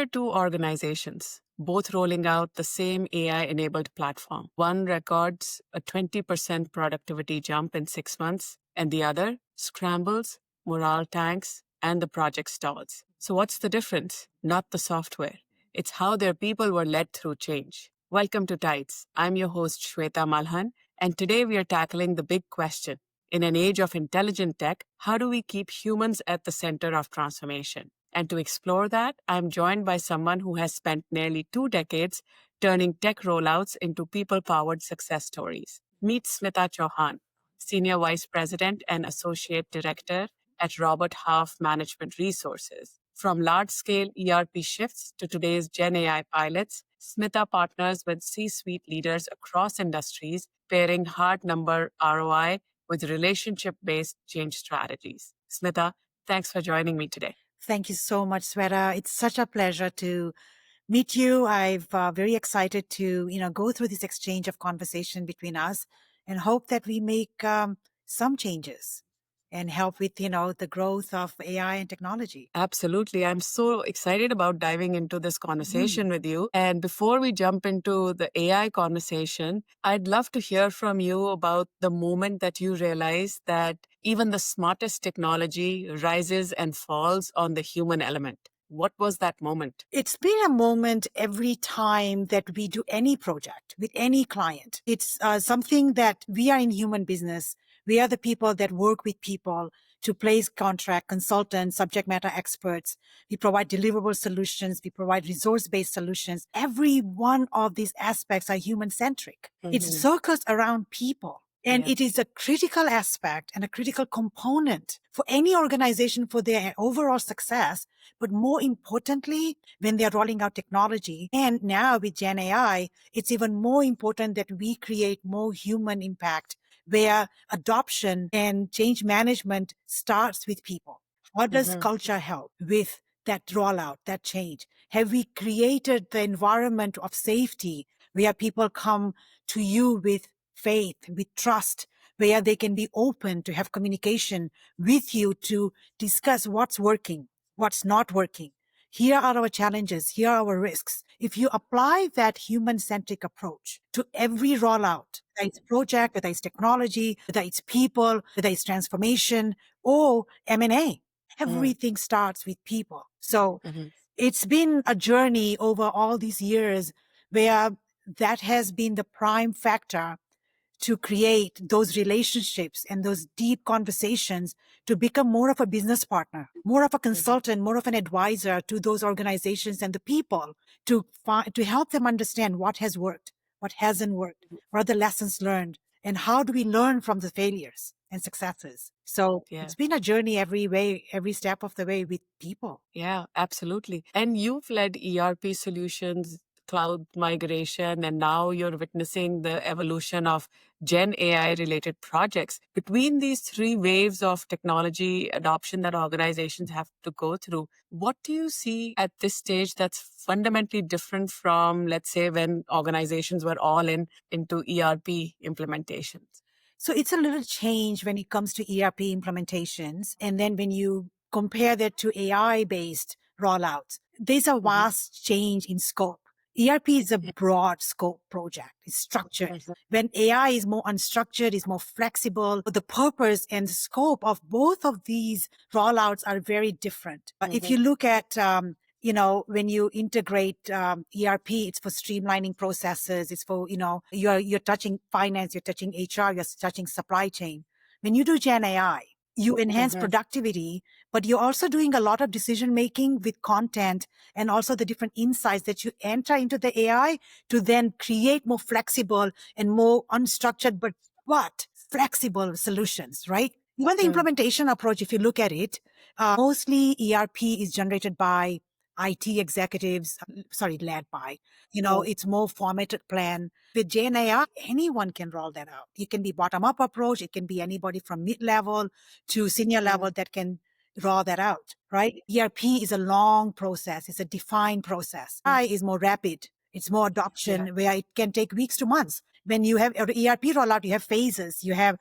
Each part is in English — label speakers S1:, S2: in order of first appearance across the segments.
S1: Picture two organizations, both rolling out the same AI-enabled platform. One records a 20% productivity jump in 6 months, and the other scrambles, morale tanks, and the project stalls. So what's the difference? Not the software. It's how their people were led through change. Welcome to TIDES. I'm your host, Shveta Malhan, and today we are tackling the big question. In an age of intelligent tech, how do we keep humans at the center of transformation? And to explore that, I'm joined by someone who has spent nearly 2 decades turning tech rollouts into people-powered success stories. Meet Smita Chauhan, Senior Vice President and Associate Director at Robert Half Management Resources. From large-scale ERP shifts to today's Gen AI pilots, Smita partners with C-suite leaders across industries, pairing hard number ROI with relationship-based change strategies. Smita, thanks for joining me today.
S2: Thank you so much, Sweta. It's such a pleasure to meet you. I'm very excited to, go through this exchange of conversation between us and hope that we make some changes and help with, the growth of AI and technology.
S1: Absolutely. I'm so excited about diving into this conversation with you. And before we jump into the AI conversation, I'd love to hear from you about the moment that you realized that even the smartest technology rises and falls on the human element. What was that moment?
S2: It's been a moment every time that we do any project with any client. It's something that we are in human business. We are the people that work with people to place contract, consultants, subject matter experts. We provide deliverable solutions. We provide resource-based solutions. Every one of these aspects are human-centric. It circles around people. And it is a critical aspect and a critical component for any organization for their overall success. But more importantly, when they're rolling out technology, and now with Gen AI, it's even more important that we create more human impact where adoption and change management starts with people. How does culture help with that rollout, that change? Have we created the environment of safety where people come to you with faith, with trust, where they can be open to have communication with you to discuss what's working, what's not working? Here are our challenges. Here are our risks. If you apply that human-centric approach to every rollout, whether it's project, whether it's technology, whether it's people, whether it's transformation or M&A, everything starts with people. So it's been a journey over all these years where that has been the prime factor to create those relationships and those deep conversations to become more of a business partner, more of a consultant, more of an advisor to those organizations and the people to help them understand what has worked, what hasn't worked, what are the lessons learned, and how do we learn from the failures and successes. So it's been a journey every step of the way with people.
S1: Yeah, absolutely. And you've led ERP solutions, cloud migration, and now you're witnessing the evolution of Gen AI related projects. Between these three waves of technology adoption that organizations have to go through, what do you see at this stage that's fundamentally different from, let's say, when organizations were all into ERP implementations?
S2: So it's a little change when it comes to ERP implementations. And then when you compare that to AI-based rollouts, there's a vast change in scope. ERP is a broad scope project. It's structured. When AI is more unstructured, is more flexible. The purpose and the scope of both of these rollouts are very different. If you look at, when you integrate ERP, it's for streamlining processes. It's for, you're touching finance, you're touching HR, you're touching supply chain. When you do Gen AI, you enhance productivity, but you're also doing a lot of decision making with content and also the different insights that you enter into the AI to then create more flexible and more unstructured, but flexible solutions, right? Even the implementation approach, if you look at it, mostly ERP is generated by IT executives, led by, it's more formatted plan. With Gen AI, anyone can roll that out. It can be bottom-up approach. It can be anybody from mid-level to senior level that can roll that out, right? ERP is a long process. It's a defined process. AI is more rapid. It's more adoption where it can take weeks to months. When you have an ERP rollout, you have phases. You have,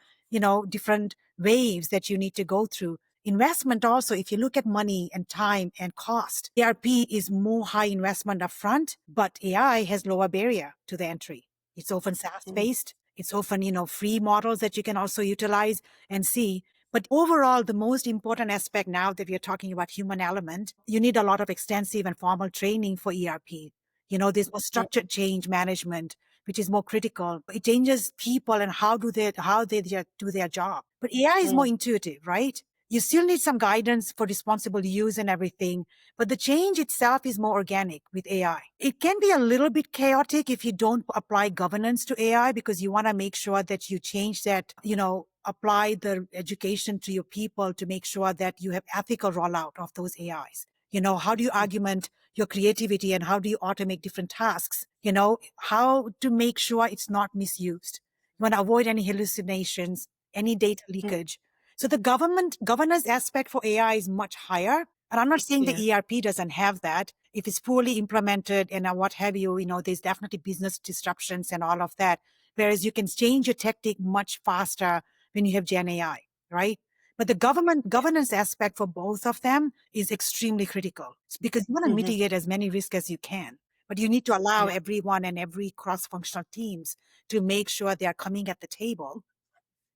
S2: different waves that you need to go through. Investment also, if you look at money and time and cost, ERP is more high investment upfront, but AI has lower barrier to the entry. It's often SaaS-based. It's often, free models that you can also utilize and see. But overall, the most important aspect now that we are talking about human element, you need a lot of extensive and formal training for ERP. There's more structured change management, which is more critical. It changes people and how they do their job. But AI is more intuitive, right? You still need some guidance for responsible use and everything, but the change itself is more organic with AI. It can be a little bit chaotic if you don't apply governance to AI, because you want to make sure that you change that, apply the education to your people to make sure that you have ethical rollout of those AIs. How do you argument your creativity and how do you automate different tasks? How to make sure it's not misused. You want to avoid any hallucinations, any data leakage. So the governance aspect for AI is much higher. And I'm not saying the ERP doesn't have that. If it's poorly implemented and what have you, there's definitely business disruptions and all of that. Whereas you can change your tactic much faster when you have Gen AI, right? But the governance aspect for both of them is extremely critical because you want to mitigate as many risks as you can. But you need to allow everyone and every cross-functional teams to make sure they are coming at the table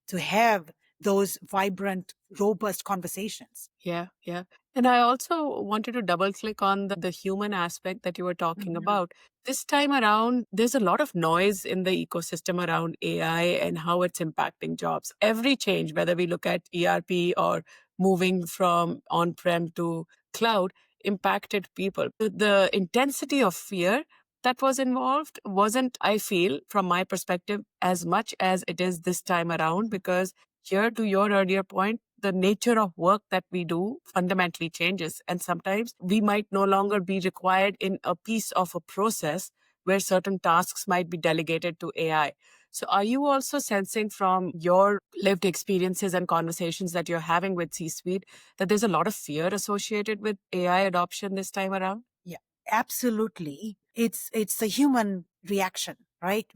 S2: to have those vibrant, robust conversations.
S1: Yeah, yeah. And I also wanted to double click on the human aspect that you were talking about. This time around, there's a lot of noise in the ecosystem around AI and how it's impacting jobs. Every change, whether we look at ERP or moving from on prem to cloud, impacted people. The intensity of fear that was involved wasn't, I feel, from my perspective, as much as it is this time around, because here, to your earlier point, the nature of work that we do fundamentally changes. And sometimes we might no longer be required in a piece of a process where certain tasks might be delegated to AI. So are you also sensing from your lived experiences and conversations that you're having with C-suite that there's a lot of fear associated with AI adoption this time around?
S2: Yeah, absolutely. It's a human reaction, right?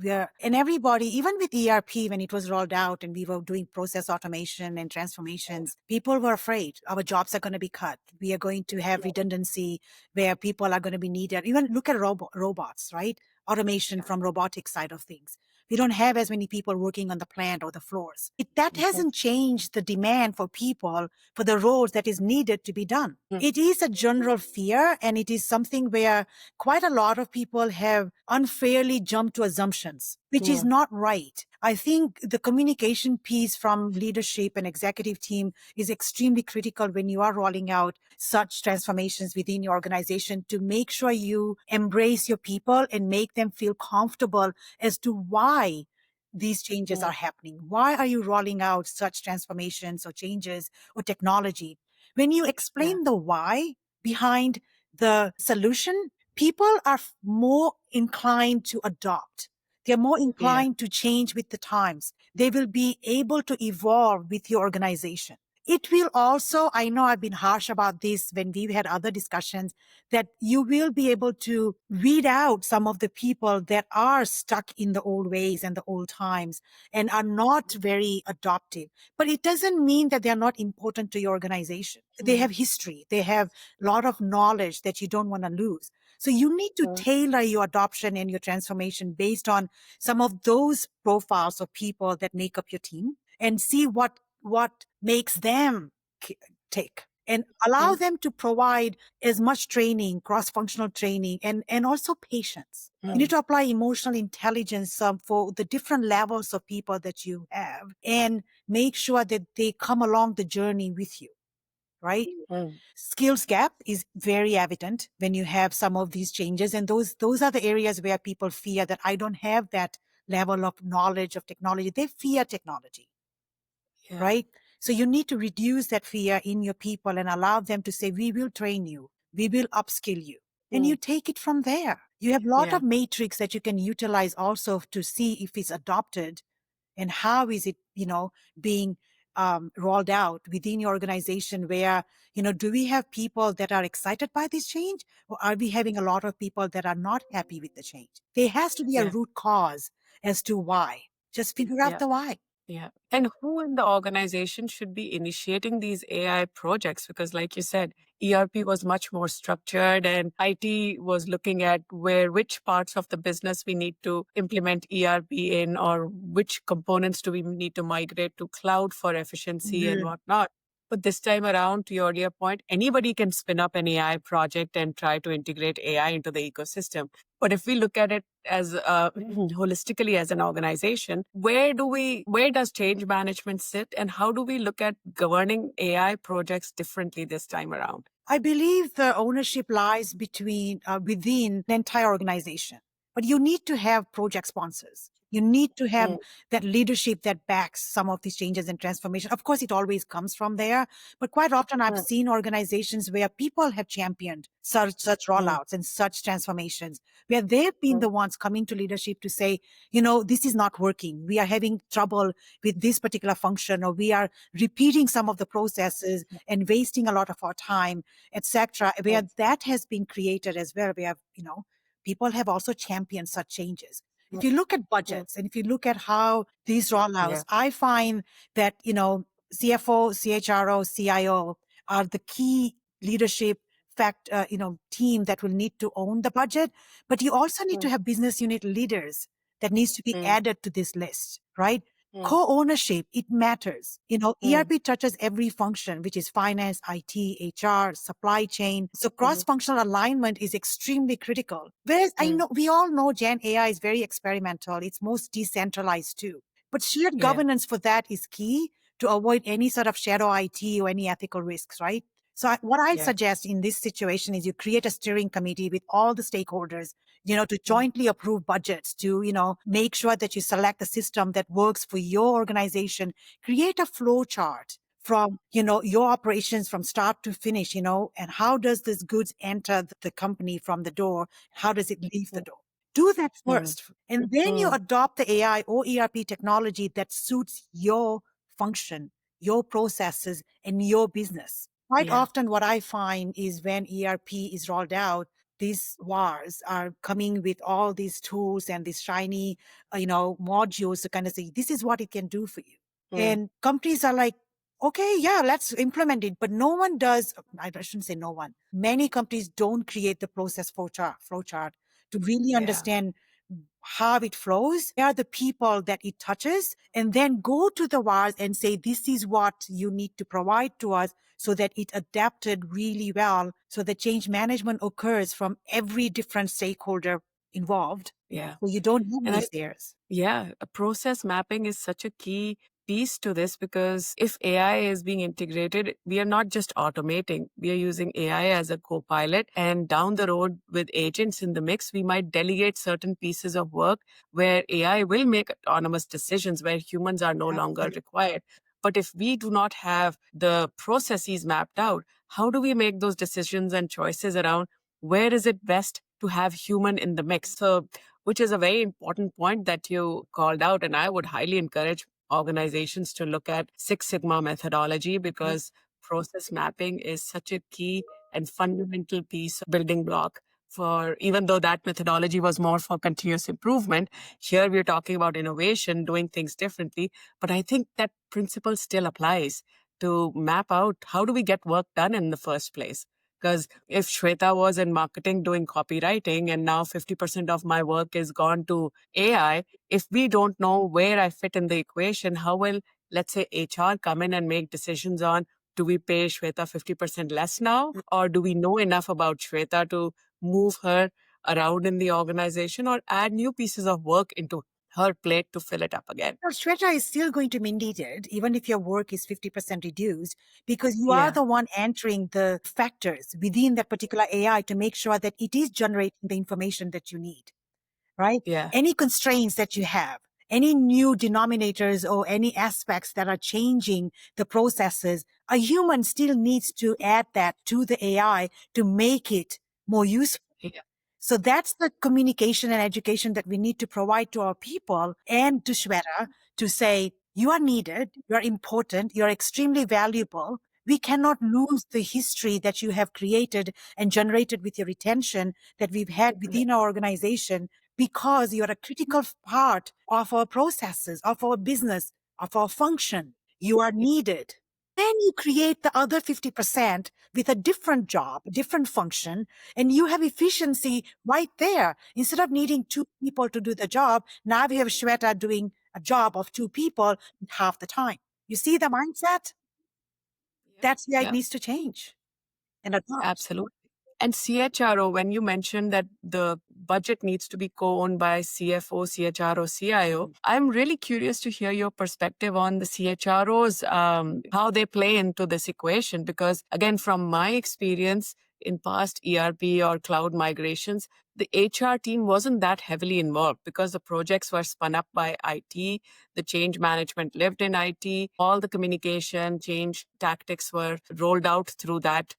S2: And everybody, even with ERP, when it was rolled out and we were doing process automation and transformations, people were afraid our jobs are going to be cut. We are going to have redundancy where people are going to be needed. Even look at robots, right? Automation from robotic side of things. We don't have as many people working on the plant or the floors. That hasn't changed the demand for people for the roles that is needed to be done. It is a general fear, and it is something where quite a lot of people have unfairly jumped to assumptions, which is not right. I think the communication piece from leadership and executive team is extremely critical when you are rolling out such transformations within your organization to make sure you embrace your people and make them feel comfortable as to why these changes are happening. Why are you rolling out such transformations or changes or technology? When you explain the why behind the solution, people are more inclined to adopt. They're more inclined to change with the times. They will be able to evolve with your organization. It will also, I know I've been harsh about this when we've had other discussions, that you will be able to weed out some of the people that are stuck in the old ways and the old times and are not very adoptive. But it doesn't mean that they're not important to your organization. They have history. They have a lot of knowledge that you don't want to lose. So you need to tailor your adoption and your transformation based on some of those profiles of people that make up your team and see what makes them take and allow them to provide as much training, cross-functional training, and also patience. You need to apply emotional intelligence for the different levels of people that you have and make sure that they come along the journey with you, right? Skills gap is very evident when you have some of these changes. And those are the areas where people fear that I don't have that level of knowledge of technology. They fear technology, right? So you need to reduce that fear in your people and allow them to say, we will train you, we will upskill you. And you take it from there. You have a lot of matrix that you can utilize also to see if it's adopted and how is it, being rolled out within your organization where, do we have people that are excited by this change or are we having a lot of people that are not happy with the change? There has to be a root cause as to why. Just figure out the why.
S1: Yeah. And who in the organization should be initiating these AI projects? Because, like you said, ERP was much more structured and IT was looking at which parts of the business we need to implement ERP in, or which components do we need to migrate to cloud for efficiency and whatnot. But this time around, to your earlier point, anybody can spin up an AI project and try to integrate AI into the ecosystem. But if we look at it as holistically as an organization, where does change management sit, and how do we look at governing AI projects differently this time around?
S2: I believe the ownership lies within the entire organization, but you need to have project sponsors. You need to have that leadership that backs some of these changes and transformation. Of course, it always comes from there, but quite often I've seen organizations where people have championed such rollouts and such transformations, where they've been the ones coming to leadership to say, this is not working. We are having trouble with this particular function, or we are repeating some of the processes and wasting a lot of our time, etc., where that has been created as well, where, people have also championed such changes. If you look at budgets and if you look at how these rollouts, I find that, CFO, CHRO, CIO are the key leadership team that will need to own the budget. But you also need to have business unit leaders that needs to be added to this list, right? Co-ownership, it matters. ERP touches every function, which is finance, IT, HR, supply chain. So cross-functional alignment is extremely critical. Whereas I know we all know Gen AI is very experimental. It's most decentralized too. But shared governance for that is key to avoid any sort of shadow IT or any ethical risks, right? So what I suggest in this situation is you create a steering committee with all the stakeholders, to jointly approve budgets, to, make sure that you select the system that works for your organization. Create a flow chart from, your operations from start to finish, and how does this goods enter the company from the door? How does it leave the door? Do that first. And then you adopt the AI or ERP technology that suits your function, your processes, and your business. Quite often what I find is when ERP is rolled out, these wars are coming with all these tools and these shiny, modules to kind of say, this is what it can do for you. And companies are like, okay, yeah, let's implement it. But no one does. I shouldn't say no one. Many companies don't create the process flowchart to really understand how it flows. They are the people that it touches, and then go to the wires and say, this is what you need to provide to us, so that it adapted really well. So the change management occurs from every different stakeholder involved.
S1: Yeah.
S2: So you don't have
S1: And
S2: these layers.
S1: Yeah, a process mapping is such a key piece to this, because if AI is being integrated, we are not just automating, we are using AI as a co-pilot. And down the road, with agents in the mix, we might delegate certain pieces of work where AI will make autonomous decisions where humans are no longer required. But if we do not have the processes mapped out, how do we make those decisions and choices around where is it best to have human in the mix? So, which is a very important point that you called out. And I would highly encourage organizations to look at Six Sigma methodology, because process mapping is such a key and fundamental piece of building block for, even though that methodology was more for continuous improvement, here we're talking about innovation, doing things differently. But I think that principle still applies to map out how do we get work done in the first place. Because if Shweta was in marketing doing copywriting and now 50% of my work is gone to AI, if we don't know where I fit in the equation, how will, let's say, HR come in and make decisions on, do we pay Shweta 50% less now? Or do we know enough about Shweta to move her around in the organization, or add new pieces of work into her plate to fill it up again?
S2: Well, Shweta is still going to be needed, even if your work is 50% reduced, because you are the one entering the factors within that particular AI to make sure that it is generating the information that you need, right?
S1: Yeah.
S2: Any constraints that you have, any new denominators or any aspects that are changing the processes, a human still needs to add that to the AI to make it more useful.
S1: Yeah.
S2: So that's the communication and education that we need to provide to our people and to Shweta to say, you are needed, you are important, you're extremely valuable. We cannot lose the history that you have created and generated with your retention that we've had within our organization, because you're a critical part of our processes, of our business, of our function. You are needed. Then you create the other 50% with a different job, different function, and you have efficiency right there. Instead of needing 2 people to do the job, now we have Shweta doing a job of 2 people half the time. You see the mindset? That's where it
S1: Yeah,
S2: needs to change and adopt.
S1: absolutely. And CHRO, when you mentioned that the budget needs to be co-owned by CFO, CHRO, CIO, I'm really curious to hear your perspective on the CHROs, how they play into this equation. Because again, from my experience in past ERP or cloud migrations, the HR team wasn't that heavily involved because the projects were spun up by IT, the change management lived in IT, all the communication, change tactics were rolled out through that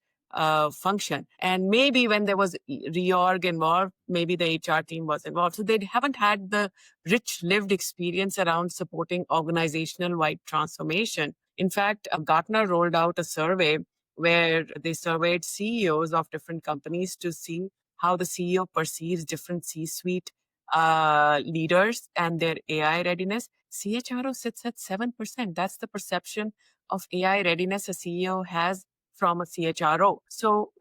S1: function. And maybe when there was reorg involved, maybe the HR team was involved. So they haven't had the rich lived experience around supporting organizational wide transformation. In fact, Gartner rolled out a survey where they surveyed CEOs of different companies to see how the CEO perceives different C-suite leaders and their AI readiness. CHRO sits at 7%. That's the perception of AI readiness a CEO has from a CHRO. So,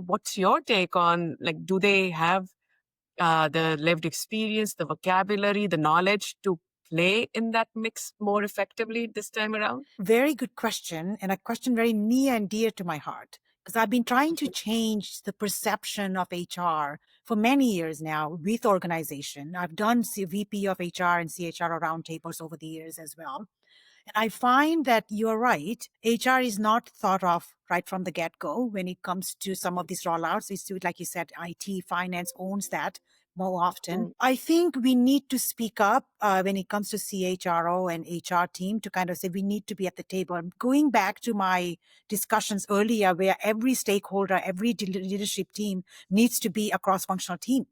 S1: what's your take on, like, do they have the lived experience, the vocabulary, the knowledge to play in that mix more effectively this time around?
S2: Very good question, and a question very near and dear to my heart, because I've been trying to change the perception of HR for many years now with organization. I've done VP of HR and CHRO roundtables over the years as well. And I find that you're right. HR is not thought of right from the get-go when it comes to some of these rollouts. It's like you said, IT, finance owns that more often.
S1: Mm,
S2: I think we need to speak up when it comes to CHRO and HR team to kind of say we need to be at the table. Going back to my discussions earlier, where every stakeholder, every leadership team needs to be a cross-functional team.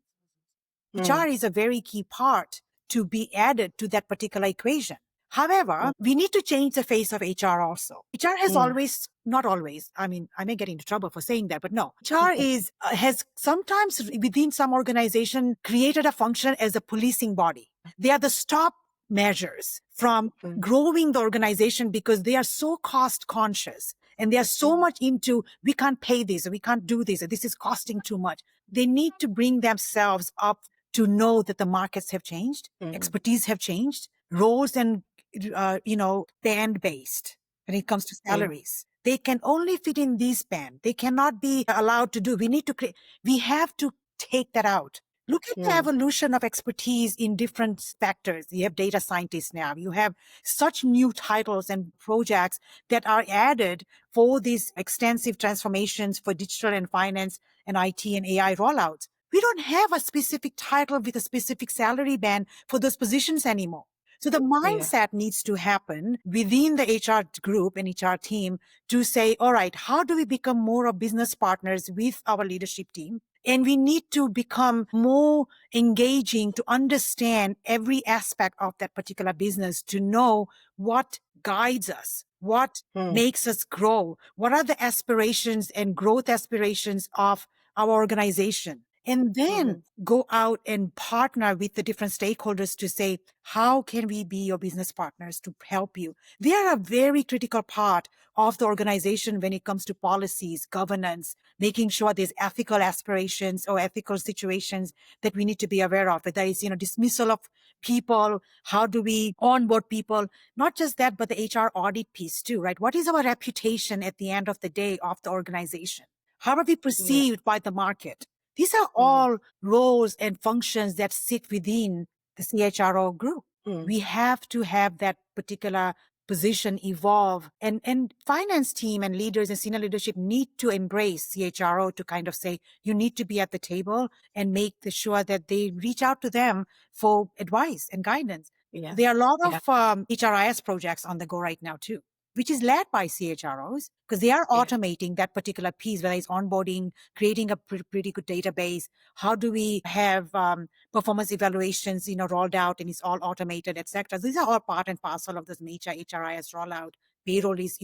S1: mm,
S2: HR is a very key part to be added to that particular equation. However, we need to change the face of HR also. HR has
S1: mm,
S2: always, not always, I mean, I may get into trouble for saying that, but no. HR has sometimes within some organization created a function as a policing body. They are the stop measures from
S1: mm,
S2: growing the organization because they are so cost conscious and they are so much into, we can't pay this, or we can't do this, or this is costing too much. They need to bring themselves up to know that the markets have changed,
S1: mm,
S2: expertise have changed, roles and band based when it comes to
S1: mm,
S2: salaries. They can only fit in these band. They cannot be allowed to do. We need to create. We have to take that out. Look at the
S1: mm,
S2: evolution of expertise in different factors. You have data scientists now. You have such new titles and projects that are added for these extensive transformations for digital and finance and IT and AI rollouts. We don't have a specific title with a specific salary band for those positions anymore. So the
S1: yeah.
S2: mindset needs to happen within the HR group and HR team to say, all right, how do we become more of business partners with our leadership team? And we need to become more engaging to understand every aspect of that particular business to know what guides us, what
S1: Mm,
S2: makes us grow, what are the aspirations and growth aspirations of our organization. And then
S1: mm,
S2: go out and partner with the different stakeholders to say, how can we be your business partners to help you? They are a very critical part of the organization when it comes to policies, governance, making sure there's ethical aspirations or ethical situations that we need to be aware of. Whether it's, dismissal of people, how do we onboard people? Not just that, but the HR audit piece too, right? What is our reputation at the end of the day of the organization? How are we
S1: yeah.
S2: perceived by the market? These are
S1: Mm,
S2: all roles and functions that sit within the CHRO group.
S1: mm,
S2: We have to have that particular position evolve, and finance team and leaders and senior leadership need to embrace CHRO to kind of say, you need to be at the table and make sure that they reach out to them for advice and guidance.
S1: yeah.
S2: There are a lot
S1: Yeah.
S2: of HRIS projects on the go right now too, which is led by CHROs because they are
S1: Yeah.
S2: automating that particular piece, whether it's onboarding, creating a pretty good database. How do we have performance evaluations, rolled out and it's all automated, etc. These are all part and parcel of this major HRIS rollout. Payroll is,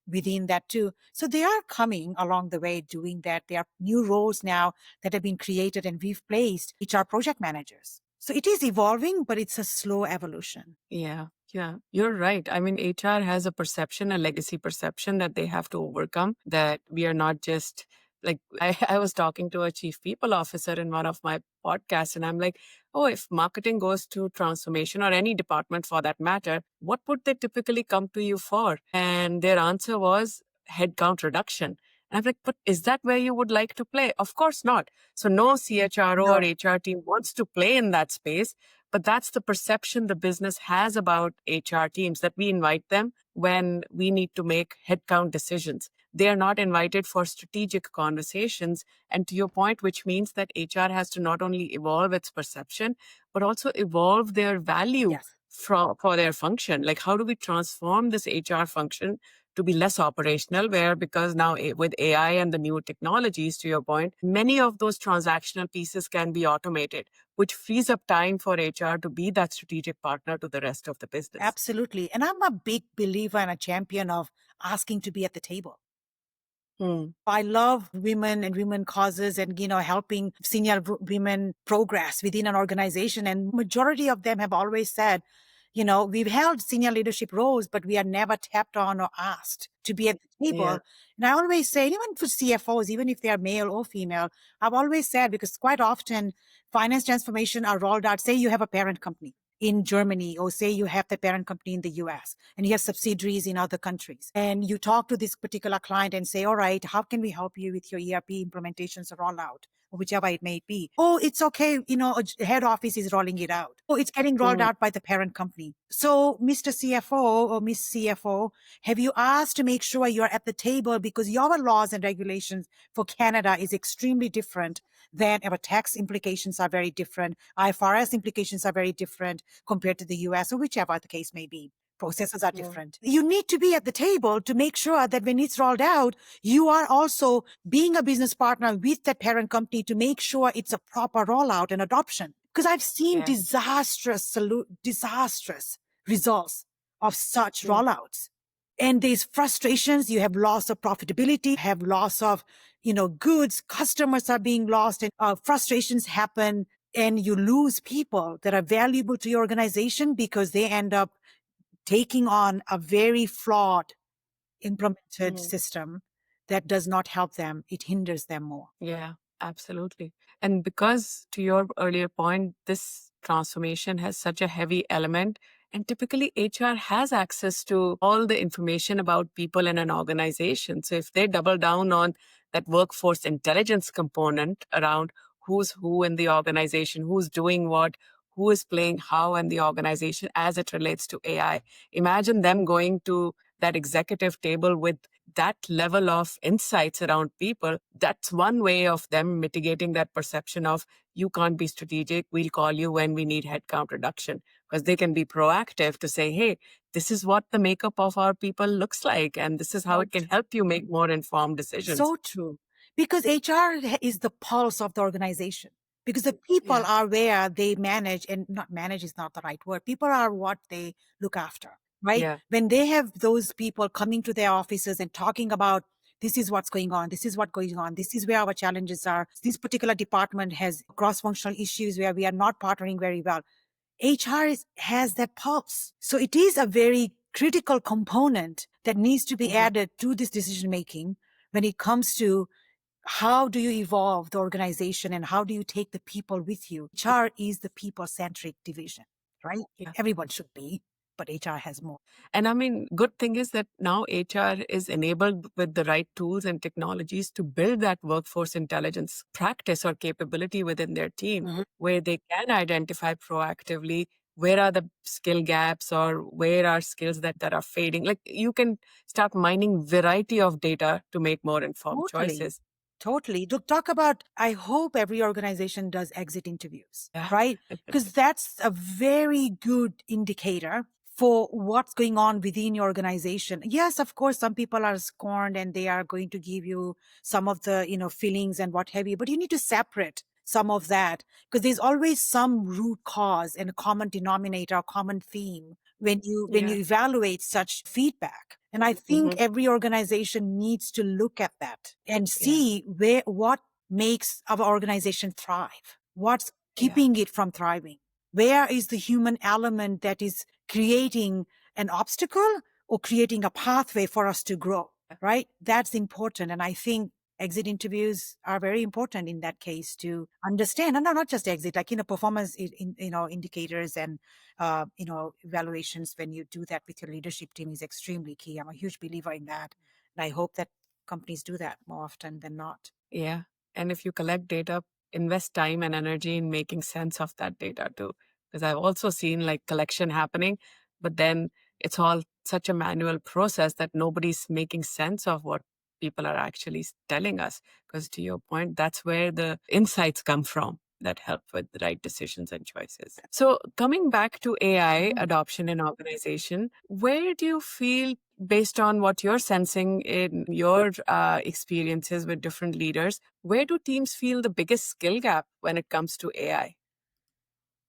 S2: within that too. So they are coming along the way doing that. There are new roles now that have been created and we've placed HR project managers. So it is evolving, but it's a slow evolution.
S1: Yeah. Yeah, you're right. I mean, HR has a perception, a legacy perception that they have to overcome, that we are not just like, I was talking to a chief people officer in one of my podcasts, and I'm like, oh, if marketing goes to transformation or any department for that matter, what would they typically come to you for? And their answer was headcount reduction. And I'm like, but is that where you would like to play? Of course not. So no CHRO or
S2: No,
S1: HR team wants to play in that space. But that's the perception the business has about HR teams, that we invite them when we need to make headcount decisions. They are not invited for strategic conversations. And to your point, which means that HR has to not only evolve its perception, but also evolve their value
S2: yes.
S1: for their function. Like, how do we transform this HR function to be less operational, where because now with AI and the new technologies, to your point, many of those transactional pieces can be automated, which frees up time for HR to be that strategic partner to the rest of the business.
S2: Absolutely. And I'm a big believer and a champion of asking to be at the table. I love women and women causes and, helping senior women progress within an organization. And majority of them have always said, we've held senior leadership roles, but we are never tapped on or asked to be at the table.
S1: Yeah.
S2: And I always say, even for CFOs, even if they are male or female, I've always said, because quite often finance transformation are rolled out. Say you have a parent company in Germany, or say you have the parent company in the US and you have subsidiaries in other countries. And you talk to this particular client and say, all right, how can we help you with your ERP implementations or rollout? Or whichever it may be. Oh, it's okay. Head office is rolling it out. Oh, it's getting rolled out by the parent company. So, Mr. CFO or Miss CFO, have you asked to make sure you're at the table, because your laws and regulations for Canada is extremely different than our tax implications are very different. IFRS implications are very different compared to the US, or whichever the case may be. Processes are different. You need to be at the table to make sure that when it's rolled out, you are also being a business partner with that parent company to make sure it's a proper rollout and adoption. Because I've seen disastrous results of such rollouts. And there's frustrations. You have loss of profitability, have loss of, goods. Customers are being lost, and frustrations happen. And you lose people that are valuable to your organization because they end up taking on a very flawed implemented system that does not help them. It hinders them more.
S1: Yeah, absolutely. And because, to your earlier point, this transformation has such a heavy element, and typically HR has access to all the information about people in an organization. So if they double down on that workforce intelligence component around who's who in the organization, who's doing what, who is playing how in the organization as it relates to AI, imagine them going to that executive table with that level of insights around people. That's one way of them mitigating that perception of, you can't be strategic, we'll call you when we need headcount reduction, because they can be proactive to say, hey, this is what the makeup of our people looks like, and this is how it can help you make more informed decisions.
S2: So true. Because HR is the pulse of the organization. Because the people are where they manage, and not manage is not the right word. People are what they look after, right?
S1: Yeah.
S2: When they have those people coming to their offices and talking about, this is what's going on, this is what's going on, this is where our challenges are, this particular department has cross-functional issues where we are not partnering very well. HR has that pulse. So it is a very critical component that needs to be added to this decision making when it comes to how do you evolve the organization and how do you take the people with you. HR is the people-centric division, right?
S1: Yeah.
S2: Everyone should be, but HR has more.
S1: And I mean, good thing is that now HR is enabled with the right tools and technologies to build that workforce intelligence practice or capability within their team, where they can identify proactively where are the skill gaps or where are skills that are fading. Like, you can start mining variety of data to make more informed choices.
S2: Totally. To talk about, I hope every organization does exit interviews,
S1: Yeah.
S2: right? Because that's a very good indicator for what's going on within your organization. Yes, of course, some people are scorned and they are going to give you some of the, feelings and what have you, but you need to separate some of that, because there's always some root cause and a common denominator, a common theme when you evaluate such feedback. And I think every organization needs to look at that and see what makes our organization thrive, what's keeping it from thriving. Where is the human element that is creating an obstacle or creating a pathway for us to grow, right? That's important. And I think exit interviews are very important in that case to understand, and not just exit, like, performance, indicators and, evaluations. When you do that with your leadership team is extremely key. I'm a huge believer in that. And I hope that companies do that more often than not.
S1: Yeah. And if you collect data, invest time and energy in making sense of that data too. Because I've also seen like collection happening, but then it's all such a manual process that nobody's making sense of what people are actually telling us. Because to your point, that's where the insights come from that help with the right decisions and choices. So coming back to AI adoption in organization, where do you feel, based on what you're sensing in your experiences with different leaders, where do teams feel the biggest skill gap when it comes to AI?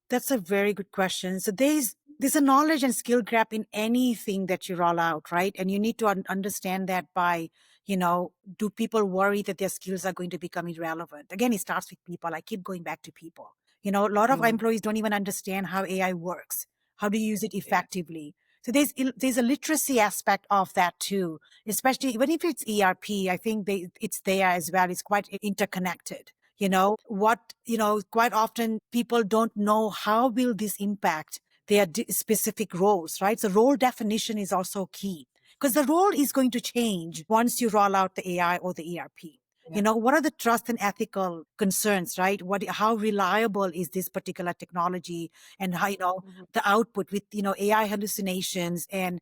S2: That's a very good question. So there's a knowledge and skill gap in anything that you roll out, right? And you need to understand that by, do people worry that their skills are going to become irrelevant? Again, it starts with people. I keep going back to people. A lot of employees don't even understand how AI works. How do you use it effectively? So there's a literacy aspect of that too, especially even if it's ERP. I think it's there as well. It's quite interconnected. Quite often people don't know how will this impact their specific roles, right? So role definition is also key, because the role is going to change once you roll out the AI or the ERP. What are the trust and ethical concerns, right? How reliable is this particular technology, and how, the output with, AI hallucinations and,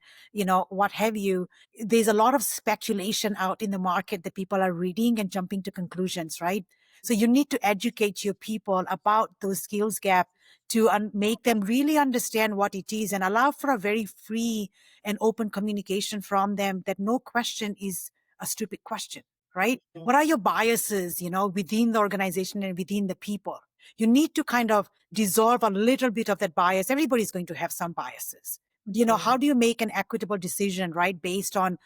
S2: what have you. There's a lot of speculation out in the market that people are reading and jumping to conclusions, right? So you need to educate your people about those skills gap to make them really understand what it is, and allow for a very free and open communication from them, that no question is a stupid question, right? What are your biases, within the organization and within the people? You need to kind of dissolve a little bit of that bias. Everybody's going to have some biases. How do you make an equitable decision, right? Based on,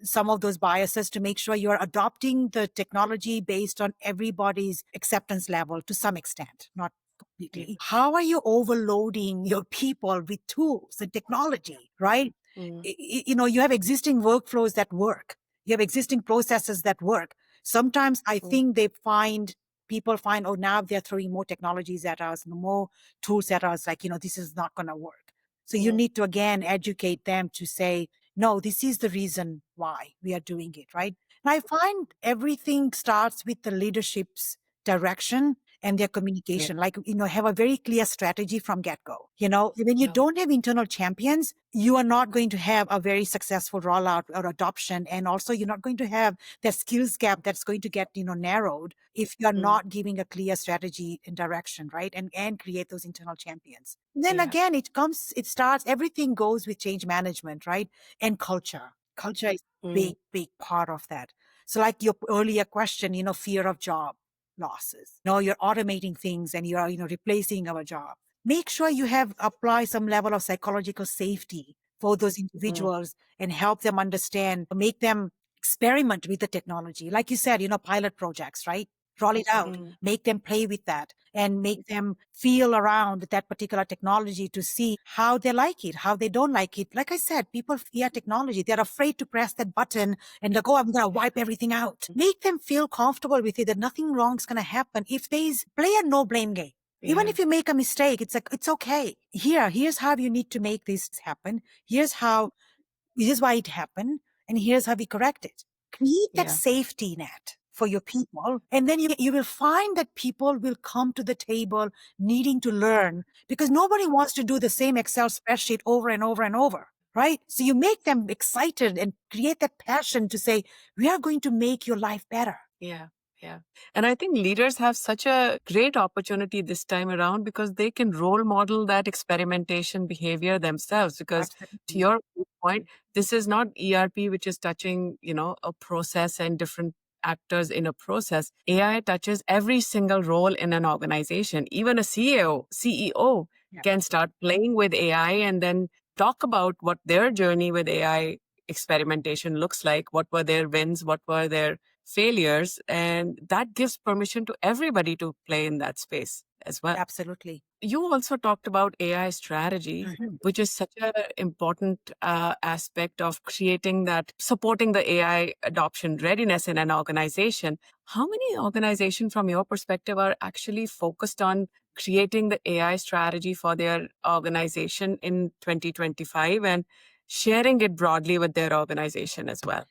S2: some of those biases, to make sure you're adopting the technology based on everybody's acceptance level to some extent, not completely. How are you overloading your people with tools and technology, right? You have existing workflows that work. You have existing processes that work. Sometimes I think people find, oh, now they're throwing more technologies at us, more tools at us, like, this is not going to work. So you need to, again, educate them to say, no, this is the reason why we are doing it, right? And I find everything starts with the leadership's direction and their communication. Like, have a very clear strategy from get-go. When you don't have internal champions, you are not going to have a very successful rollout or adoption. And also you're not going to have that skills gap that's going to get, narrowed if you're not giving a clear strategy and direction, right? And create those internal champions. Then again, everything goes with change management, right? And culture. Culture is big, big part of that. So like your earlier question, fear of job losses. You're automating things and you're, replacing our job. Make sure you apply some level of psychological safety for those individuals and help them understand, make them experiment with the technology. Like you said, pilot projects, right? Roll it out, make them play with that, and make them feel around that particular technology to see how they like it, how they don't like it. Like I said, people fear technology. They're afraid to press that button and like, oh, I'm going to wipe everything out. Make them feel comfortable with it, that nothing wrong is going to happen. If play a no blame game. Even if you make a mistake, it's like, it's okay. Here's how you need to make this happen. Here's why it happened. And here's how we correct it. Create that safety net for your people. And then you will find that people will come to the table needing to learn, because nobody wants to do the same Excel spreadsheet over and over and over, right? So you make them excited and create that passion to say, we are going to make your life better.
S1: Yeah. And I think leaders have such a great opportunity this time around, because they can role model that experimentation behavior themselves. Because to your point, this is not ERP, which is touching, a process and different actors in a process. AI touches every single role in an organization. Even a CEO can start playing with AI and then talk about what their journey with AI experimentation looks like. What were their wins? What were their failures, and that gives permission to everybody to play in that space as well.
S2: Absolutely.
S1: You also talked about AI strategy, which is such an important aspect of creating that, supporting the AI adoption readiness in an organization. How many organizations, from your perspective, are actually focused on creating the AI strategy for their organization in 2025 and sharing it broadly with their organization as well?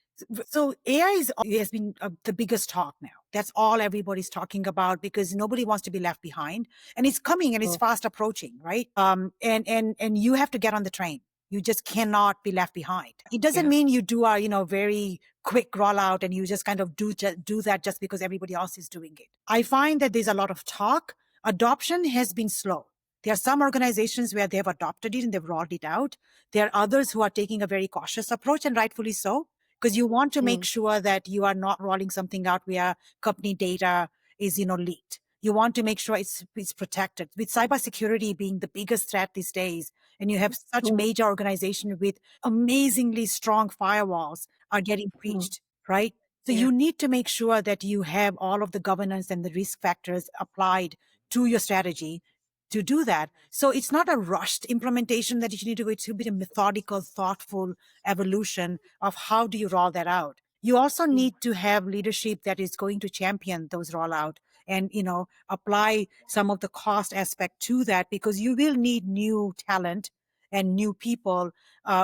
S2: So AI has been the biggest talk now. That's all everybody's talking about because nobody wants to be left behind, and it's coming and it's fast approaching, right? And you have to get on the train. You just cannot be left behind. It doesn't mean you do a very quick rollout and you just kind of do that just because everybody else is doing it. I find that there's a lot of talk. Adoption has been slow. There are some organizations where they've adopted it and they've rolled it out. There are others who are taking a very cautious approach, and rightfully so, because you want to make sure that you are not rolling something out where company data is, leaked. You want to make sure it's protected. With cybersecurity being the biggest threat these days, and you have such major organizations with amazingly strong firewalls are getting breached, right? So you need to make sure that you have all of the governance and the risk factors applied to your strategy to do that. So it's not a rushed implementation that you need to go. It should be a methodical, thoughtful evolution of how do you roll that out. You also need to have leadership that is going to champion those rollout and, apply some of the cost aspect to that, because you will need new talent and new people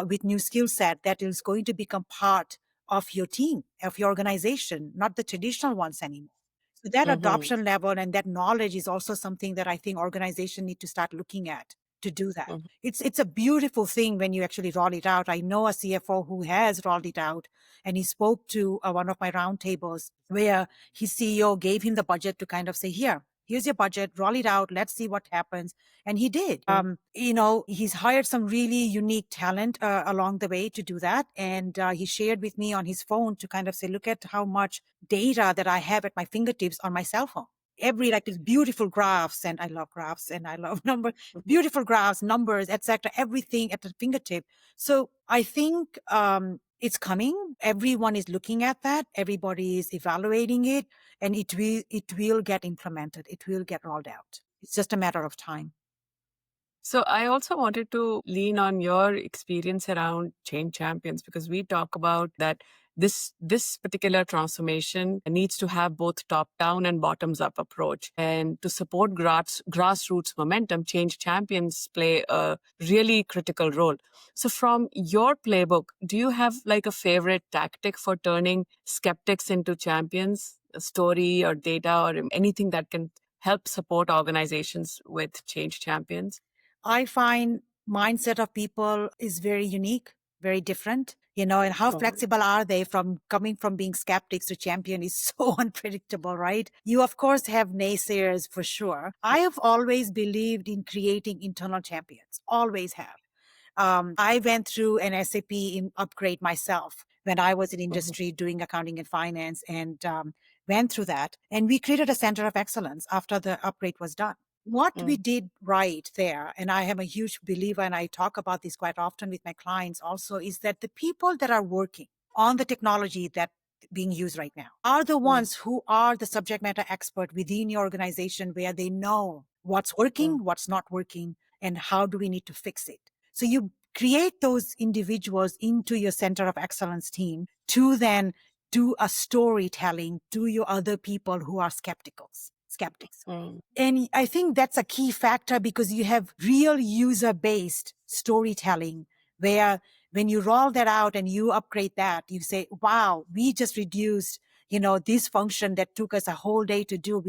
S2: with new skill set that is going to become part of your team, of your organization, not the traditional ones anymore. So that adoption level and that knowledge is also something that I think organizations need to start looking at to do that. It's a beautiful thing when you actually roll it out. I know a CFO who has rolled it out, and he spoke to one of my roundtables where his CEO gave him the budget to kind of say, here's your budget, roll it out, let's see what happens. And he did. He's hired some really unique talent along the way to do that. And he shared with me on his phone to kind of say, look at how much data that I have at my fingertips on my cell phone. These beautiful graphs, and I love graphs and I love numbers, beautiful graphs, numbers, etc., everything at the fingertip. So I think it's coming. Everyone is looking at that. Everybody is evaluating it, and it will get implemented. It will get rolled out. It's just a matter of time.
S1: So I also wanted to lean on your experience around change champions, because we talk about that this particular transformation needs to have both top-down and bottoms-up approach. And to support grassroots momentum, change champions play a really critical role. So from your playbook, do you have like a favorite tactic for turning skeptics into champions, a story or data or anything that can help support organizations with change champions?
S2: I find mindset of people is very unique, very different, and how flexible are they from coming from being skeptics to champion is so unpredictable, right? You, of course, have naysayers for sure. I have always believed in creating internal champions, always have. I went through an SAP upgrade myself when I was in industry doing accounting and finance, and went through that. And we created a center of excellence after the upgrade was done. What we did right there, and I am a huge believer, and I talk about this quite often with my clients also, is that the people that are working on the technology that being used right now are the ones who are the subject matter expert within your organization, where they know what's working, what's not working, and how do we need to fix it. So you create those individuals into your center of excellence team to then do a storytelling to your other people who are skeptics. And I think that's a key factor, because you have real user-based storytelling where when you roll that out and you upgrade that, you say, wow, we just reduced, this function that took us a whole day to do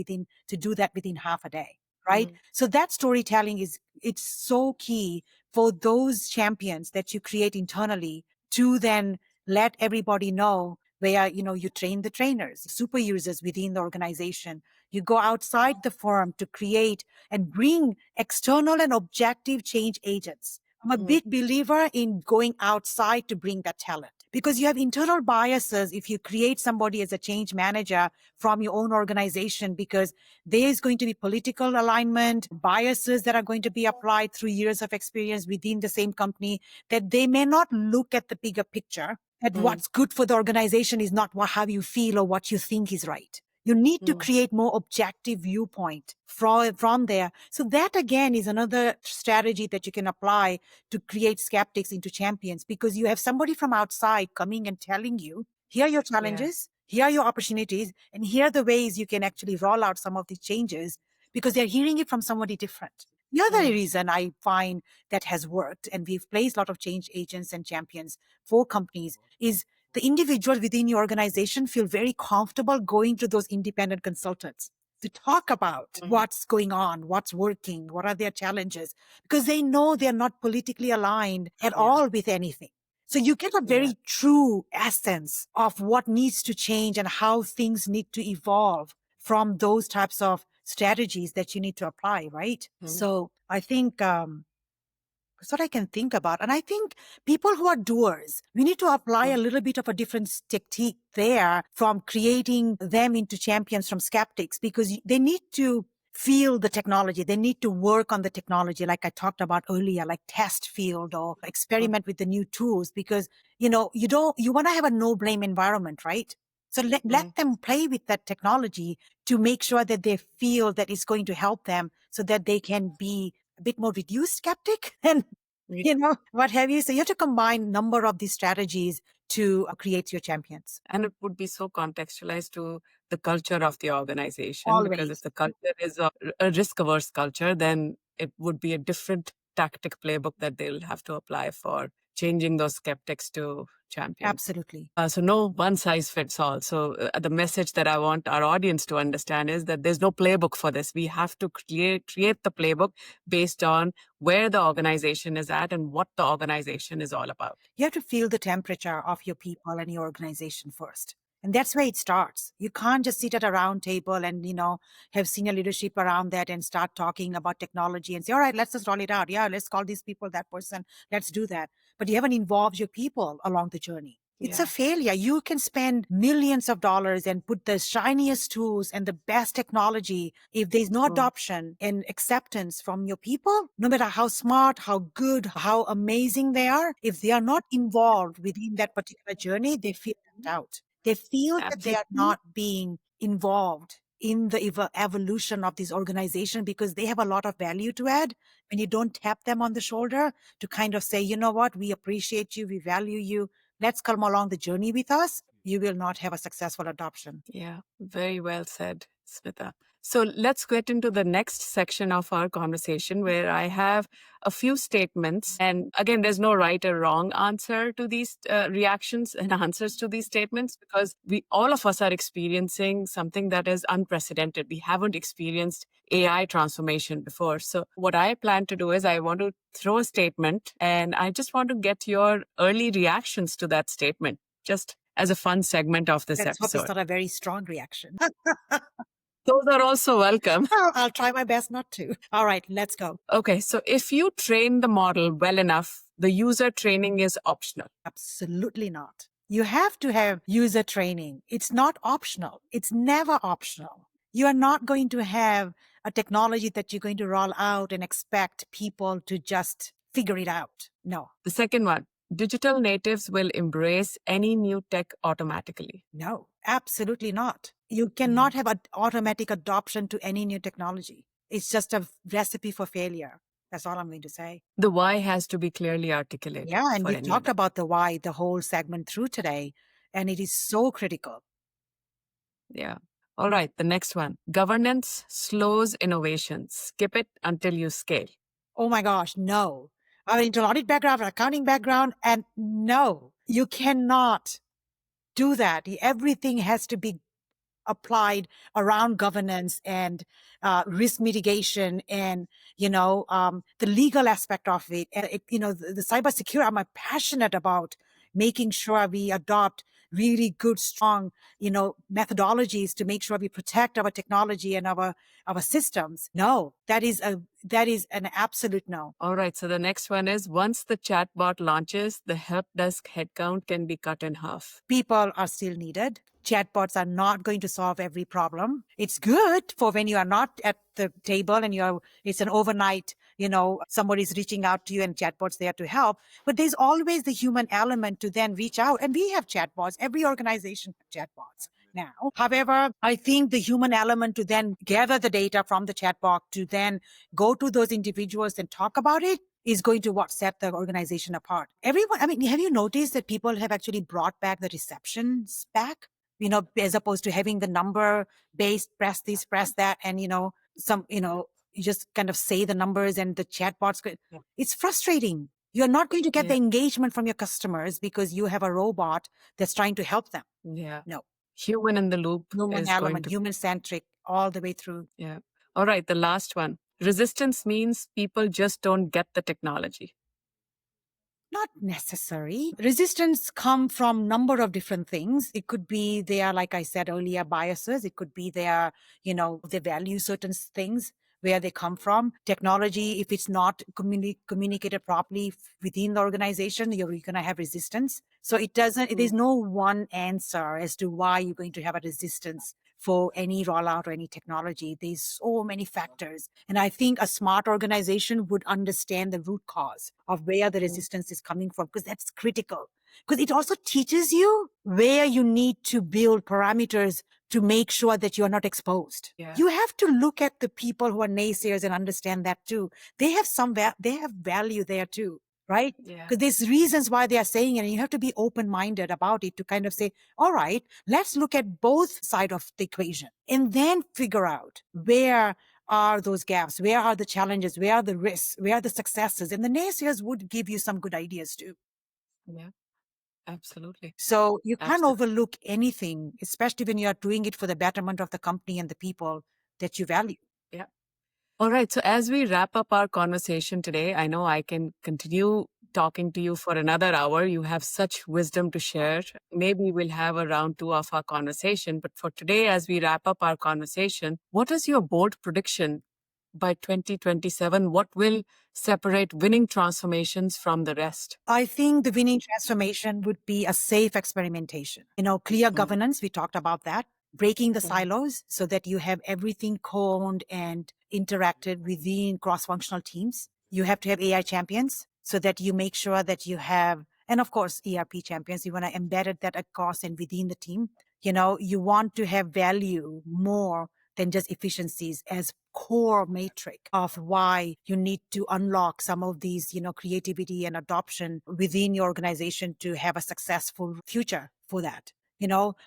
S2: that within half a day. Right. So that storytelling it's so key for those champions that you create internally to then let everybody know where, you train the trainers, super users within the organization. You go outside the firm to create and bring external and objective change agents. I'm a big believer in going outside to bring that talent, because you have internal biases if you create somebody as a change manager from your own organization, because there is going to be political alignment, biases that are going to be applied through years of experience within the same company, that they may not look at the bigger picture that what's good for the organization is not how you feel or what you think is right. You need to create more objective viewpoint from there. So that again is another strategy that you can apply to create skeptics into champions, because you have somebody from outside coming and telling you, here are your challenges, here are your opportunities, and here are the ways you can actually roll out some of these changes, because they're hearing it from somebody different. The other reason I find that has worked, and we've placed a lot of change agents and champions for companies, is the individuals within your organization feel very comfortable going to those independent consultants to talk about what's going on, what's working, what are their challenges, because they know they're not politically aligned at all with anything. So you get a very true essence of what needs to change and how things need to evolve from those types of strategies that you need to apply, right? So I think that's what I can think about. And I think people who are doers, we need to apply a little bit of a different technique there from creating them into champions from skeptics, because they need to feel the technology. They need to work on the technology, like I talked about earlier, like test field or experiment with the new tools, because, you want to have a no blame environment, right? So let them play with that technology to make sure that they feel that it's going to help them, so that they can be a bit more reduced skeptic and, what have you. So you have to combine number of these strategies to create your champions.
S1: And it would be so contextualized to the culture of the organization. Because
S2: Always.
S1: if the culture is a risk-averse culture, then it would be a different tactic playbook that they'll have to apply for changing those skeptics to champions.
S2: Absolutely.
S1: So no one size fits all. So the message that I want our audience to understand is that there's no playbook for this. We have to create the playbook based on where the organization is at and what the organization is all about.
S2: You have to feel the temperature of your people and your organization first. And that's where it starts. You can't just sit at a round table and, have senior leadership around that and start talking about technology and say, all right, let's just roll it out. Yeah, let's call these people, that person. Let's do that. But you haven't involved your people along the journey. It's a failure. You can spend millions of dollars and put the shiniest tools and the best technology. If there's no adoption and acceptance from your people, no matter how smart, how good, how amazing they are, if they are not involved within that particular journey, they feel left out. They feel that they are not being involved in the evolution of this organization, because they have a lot of value to add. When you don't tap them on the shoulder to kind of say, you know what, we appreciate you, we value you, let's come along the journey with us, you will not have a successful adoption.
S1: Yeah, very well said, Smita. So let's get into the next section of our conversation, where I have a few statements. And again, there's no right or wrong answer to these reactions and answers to these statements, because all of us are experiencing something that is unprecedented. We haven't experienced AI transformation before. So what I plan to do is I want to throw a statement, and I just want to get your early reactions to that statement, just as a fun segment of this
S2: Let's hope
S1: episode.
S2: it's not a very strong reaction.
S1: Those are also welcome.
S2: I'll try my best not to. All right, let's go.
S1: Okay, so if you train the model well enough, the user training is optional.
S2: Absolutely not. You have to have user training. It's not optional. It's never optional. You are not going to have a technology that you're going to roll out and expect people to just figure it out. No.
S1: The second one, digital natives will embrace any new tech automatically.
S2: No, absolutely not. You cannot have an automatic adoption to any new technology. It's just a recipe for failure. That's all I'm going to say.
S1: The why has to be clearly articulated.
S2: Yeah, and
S1: for
S2: we
S1: any
S2: talked
S1: of
S2: about the why the whole segment through today, and it is so critical.
S1: Yeah. All right, the next one. Governance slows innovation. Skip it until you scale.
S2: Oh my gosh, no. I have an audit background, an accounting background, and no, you cannot do that. Everything has to be applied around governance and risk mitigation and, the legal aspect of it. And, the cybersecurity, I'm passionate about making sure we adopt really good, strong, methodologies to make sure we protect our technology and our systems. No, that is an absolute no.
S1: All right. So the next one is, once the chatbot launches, the help desk headcount can be cut in half.
S2: People are still needed. Chatbots are not going to solve every problem. It's good for when you are not at the table and it's an overnight somebody's reaching out to you and chatbots there to help. But there's always the human element to then reach out. And we have chatbots. Every organization has chatbots now. However, I think the human element to then gather the data from the chatbot to then go to those individuals and talk about it is going to what set the organization apart. Everyone, I mean, have you noticed that people have actually brought back the receptions back? As opposed to having the number based, press this, press that, and you just kind of say the numbers and the chatbots.
S1: Yeah.
S2: It's frustrating. You're not going to get
S1: Yeah.
S2: the engagement from your customers because you have a robot that's trying to help them.
S1: Yeah.
S2: No.
S1: Human in the loop
S2: Human
S1: is going
S2: element,
S1: to.
S2: human-centric all the way through.
S1: Yeah. All right. The last one. Resistance means people just don't get the technology.
S2: Not necessary. Resistance come from number of different things. It could be their, like I said earlier, biases. It could be their, they value certain things, where they come from. Technology, if it's not communicated properly within the organization, you're going to have resistance. So there's no one answer as to why you're going to have a resistance for any rollout or any technology. There's so many factors. And I think a smart organization would understand the root cause of where the resistance is coming from, because that's critical. Because it also teaches you where you need to build parameters to make sure that you're not exposed.
S1: Yeah.
S2: You have to look at the people who are naysayers and understand that too. They have they have value there too, right?
S1: Yeah.
S2: Because there's reasons why they are saying it, and you have to be open-minded about it to kind of say, all right, let's look at both sides of the equation and then figure out where are those gaps, where are the challenges, where are the risks, where are the successes. And the naysayers would give you some good ideas too.
S1: Yeah. Absolutely.
S2: So you can't
S1: Absolutely.
S2: overlook anything, especially when you are doing it for the betterment of the company and the people that you value.
S1: Yeah. All right. So as we wrap up our conversation today, I know I can continue talking to you for another hour. You have such wisdom to share. Maybe we'll have a round two of our conversation. But for today, as we wrap up our conversation, what is your bold prediction by 2027? What will separate winning transformations from the rest?
S2: I think the winning transformation would be a safe experimentation. Clear governance, we talked about that. Breaking the silos so that you have everything coned and interacted within cross-functional teams. You have to have AI champions so that you make sure that you have, and of course, ERP champions. You want to embed that across and within the team. You want to have value more than just efficiencies as core metric of why you need to unlock some of these, creativity and adoption within your organization to have a successful future for that.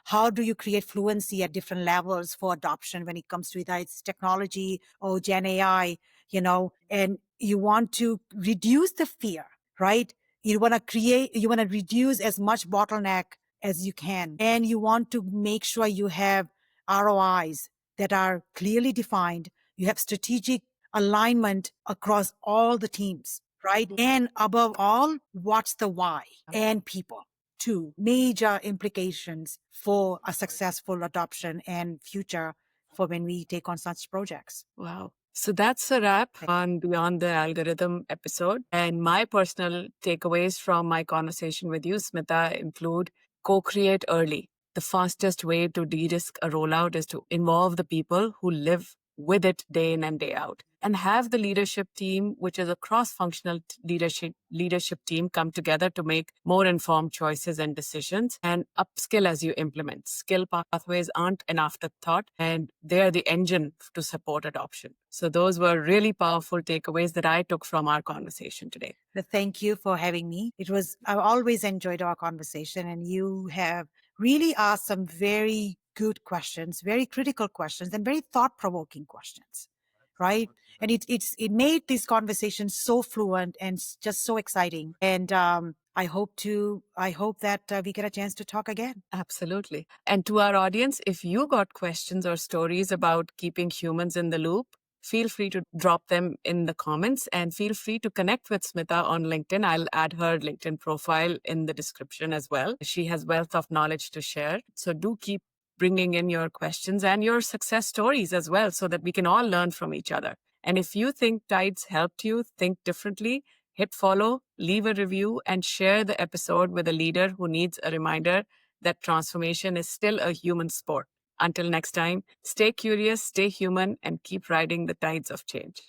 S2: How do you create fluency at different levels for adoption when it comes to either it's technology or Gen AI, and you want to reduce the fear, right? You want to reduce as much bottleneck as you can. And you want to make sure you have ROIs that are clearly defined. You have strategic alignment across all the teams, right? And above all, what's the why? And people. Two major implications for a successful adoption and future for when we take on such projects.
S1: Wow. So that's a wrap on Beyond the Algorithm episode. And my personal takeaways from my conversation with you, Smita, include co-create early. The fastest way to de-risk a rollout is to involve the people who live with it day in and day out, and have the leadership team, which is a cross-functional leadership team, come together to make more informed choices and decisions, and upskill as you implement. Skill pathways aren't an afterthought, and they are the engine to support adoption. So those were really powerful takeaways that I took from our conversation today.
S2: Thank you for having me. I always enjoyed our conversation, and you have really asked some very good questions, very critical questions, and very thought-provoking questions, right? And it made this conversation so fluent and just so exciting. And I hope that we get a chance to talk again.
S1: Absolutely. And to our audience, if you got questions or stories about keeping humans in the loop, feel free to drop them in the comments, and feel free to connect with Smita on LinkedIn. I'll add her LinkedIn profile in the description as well. She has wealth of knowledge to share. So do keep bringing in your questions and your success stories as well, so that we can all learn from each other. And if you think Tides helped you think differently, hit follow, leave a review, and share the episode with a leader who needs a reminder that transformation is still a human sport. Until next time, stay curious, stay human, and keep riding the tides of change.